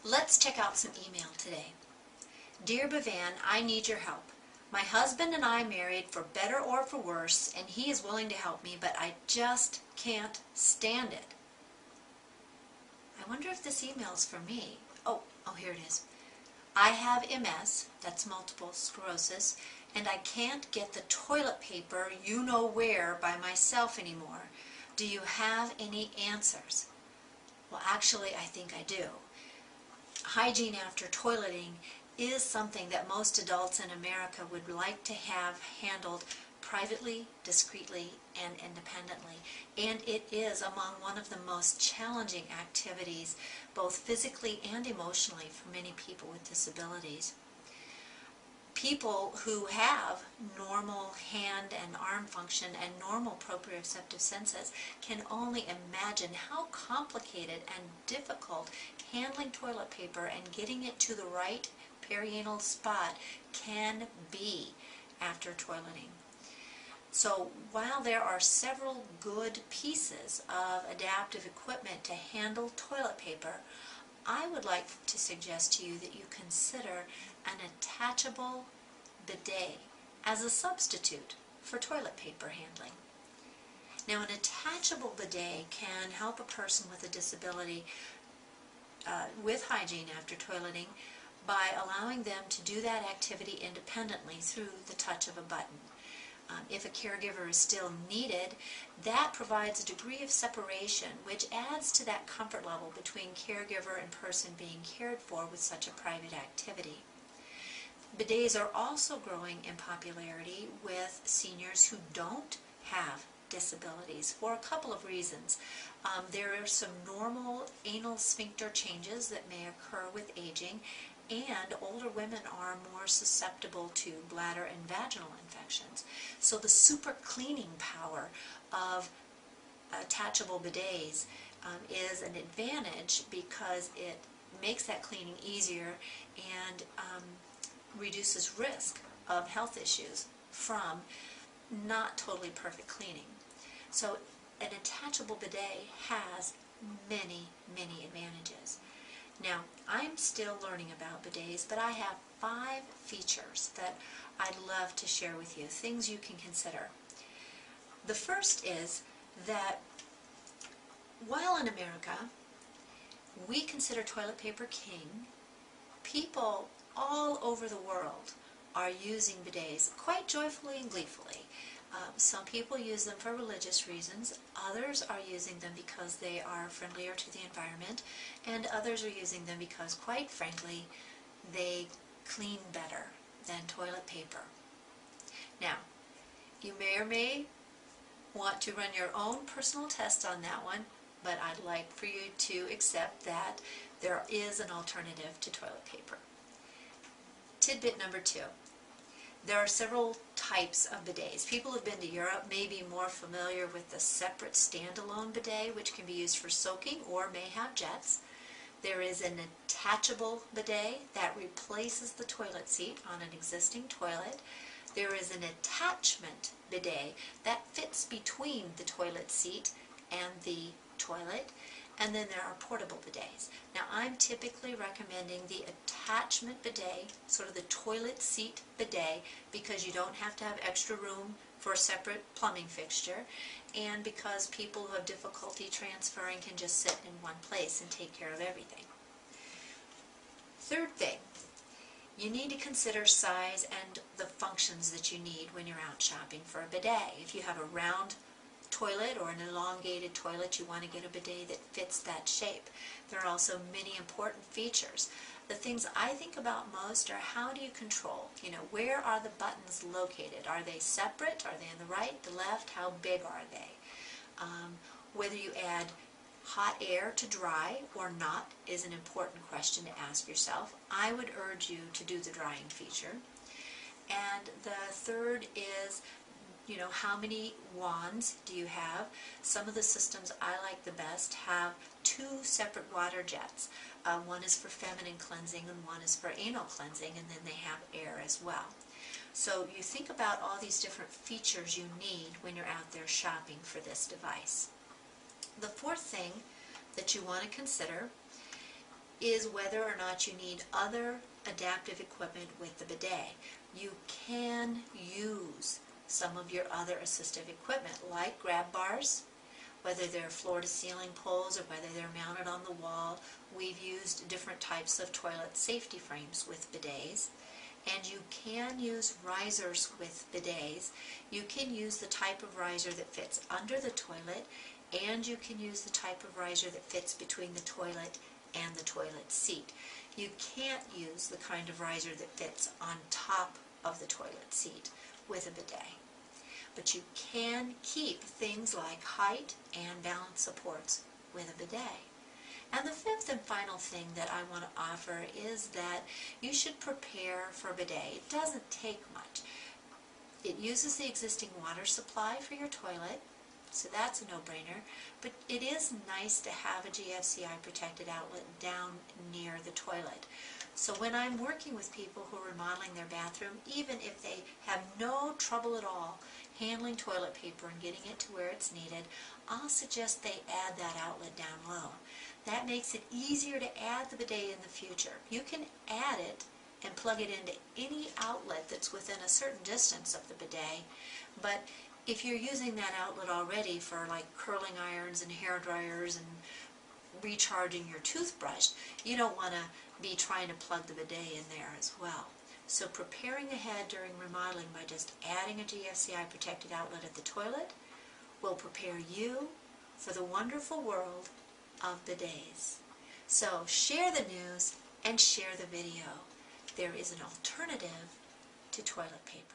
Let's check out some email today. Dear BevVan, I need your help. My husband and I married for better or for worse, and he is willing to help me, but I just can't stand it. I wonder if this email's for me. Oh, here it is. I have MS, that's multiple sclerosis, and I can't get the toilet paper you know where by myself anymore. Do you have any answers? Well, actually, I think I do. Hygiene after toileting is something that most adults in America would like to have handled privately, discreetly, and independently. And it is among one of the most challenging activities, both physically and emotionally, for many people with disabilities. People who have normal hand and arm function and normal proprioceptive senses can only imagine how complicated and difficult handling toilet paper and getting it to the right perianal spot can be after toileting. So while there are several good pieces of adaptive equipment to handle toilet paper, I would like to suggest to you that you consider an attachable bidet as a substitute for toilet paper handling. Now, an attachable bidet can help a person with a disability with hygiene after toileting by allowing them to do that activity independently through the touch of a button. If a caregiver is still needed, that provides a degree of separation which adds to that comfort level between caregiver and person being cared for with such a private activity. Bidets are also growing in popularity with seniors who don't have disabilities for a couple of reasons. There are some normal anal sphincter changes that may occur with aging, and older women are more susceptible to bladder and vaginal infections. So the super cleaning power of attachable bidets is an advantage because it makes that cleaning easier and reduces risk of health issues from not totally perfect cleaning. So an attachable bidet has many, many advantages. Now, I'm still learning about bidets, but I have 5 features that I'd love to share with you, things you can consider. The first is that while in America we consider toilet paper king, people all over the world are using bidets quite joyfully and gleefully. Some people use them for religious reasons, others are using them because they are friendlier to the environment, and others are using them because, quite frankly, they clean better than toilet paper. Now, you may or may want to run your own personal test on that one, but I'd like for you to accept that there is an alternative to toilet paper. Tidbit number 2. There are several types of bidets. People who have been to Europe may be more familiar with the separate standalone bidet, which can be used for soaking or may have jets. There is an attachable bidet that replaces the toilet seat on an existing toilet. There is an attachment bidet that fits between the toilet seat and the toilet. And then there are portable bidets. Now, I'm typically recommending the attachment bidet, sort of the toilet seat bidet, because you don't have to have extra room for a separate plumbing fixture, and because people who have difficulty transferring can just sit in one place and take care of everything. Third thing, you need to consider size and the functions that you need when you're out shopping for a bidet. If you have a round toilet or an elongated toilet, you want to get a bidet that fits that shape. There are also many important features. The things I think about most are how do you control? Where are the buttons located? Are they separate? Are they on the right, the left? How big are they? Whether you add hot air to dry or not is an important question to ask yourself. I would urge you to do the drying feature. And the third is, how many wands do you have? Some of the systems I like the best have 2 separate water jets. One is for feminine cleansing and one is for anal cleansing, and then they have air as well. So you think about all these different features you need when you're out there shopping for this device. The fourth thing that you want to consider is whether or not you need other adaptive equipment with the bidet. You can use some of your other assistive equipment like grab bars, whether they're floor-to-ceiling poles or whether they're mounted on the wall. We've used different types of toilet safety frames with bidets. And you can use risers with bidets. You can use the type of riser that fits under the toilet, and you can use the type of riser that fits between the toilet and the toilet seat. You can't use the kind of riser that fits on top of the toilet seat with a bidet. But you can keep things like height and balance supports with a bidet. And the fifth and final thing that I want to offer is that you should prepare for a bidet. It doesn't take much. It uses the existing water supply for your toilet, so that's a no-brainer, but it is nice to have a GFCI protected outlet down near the toilet. So when I'm working with people who are remodeling their bathroom, even if they have no trouble at all handling toilet paper and getting it to where it's needed, I'll suggest they add that outlet down low. That makes it easier to add the bidet in the future. You can add it and plug it into any outlet that's within a certain distance of the bidet, but if you're using that outlet already for like curling irons and hair dryers and recharging your toothbrush, you don't want to be trying to plug the bidet in there as well. So preparing ahead during remodeling by just adding a GFCI protected outlet at the toilet will prepare you for the wonderful world of bidets. So share the news and share the video. There is an alternative to toilet paper.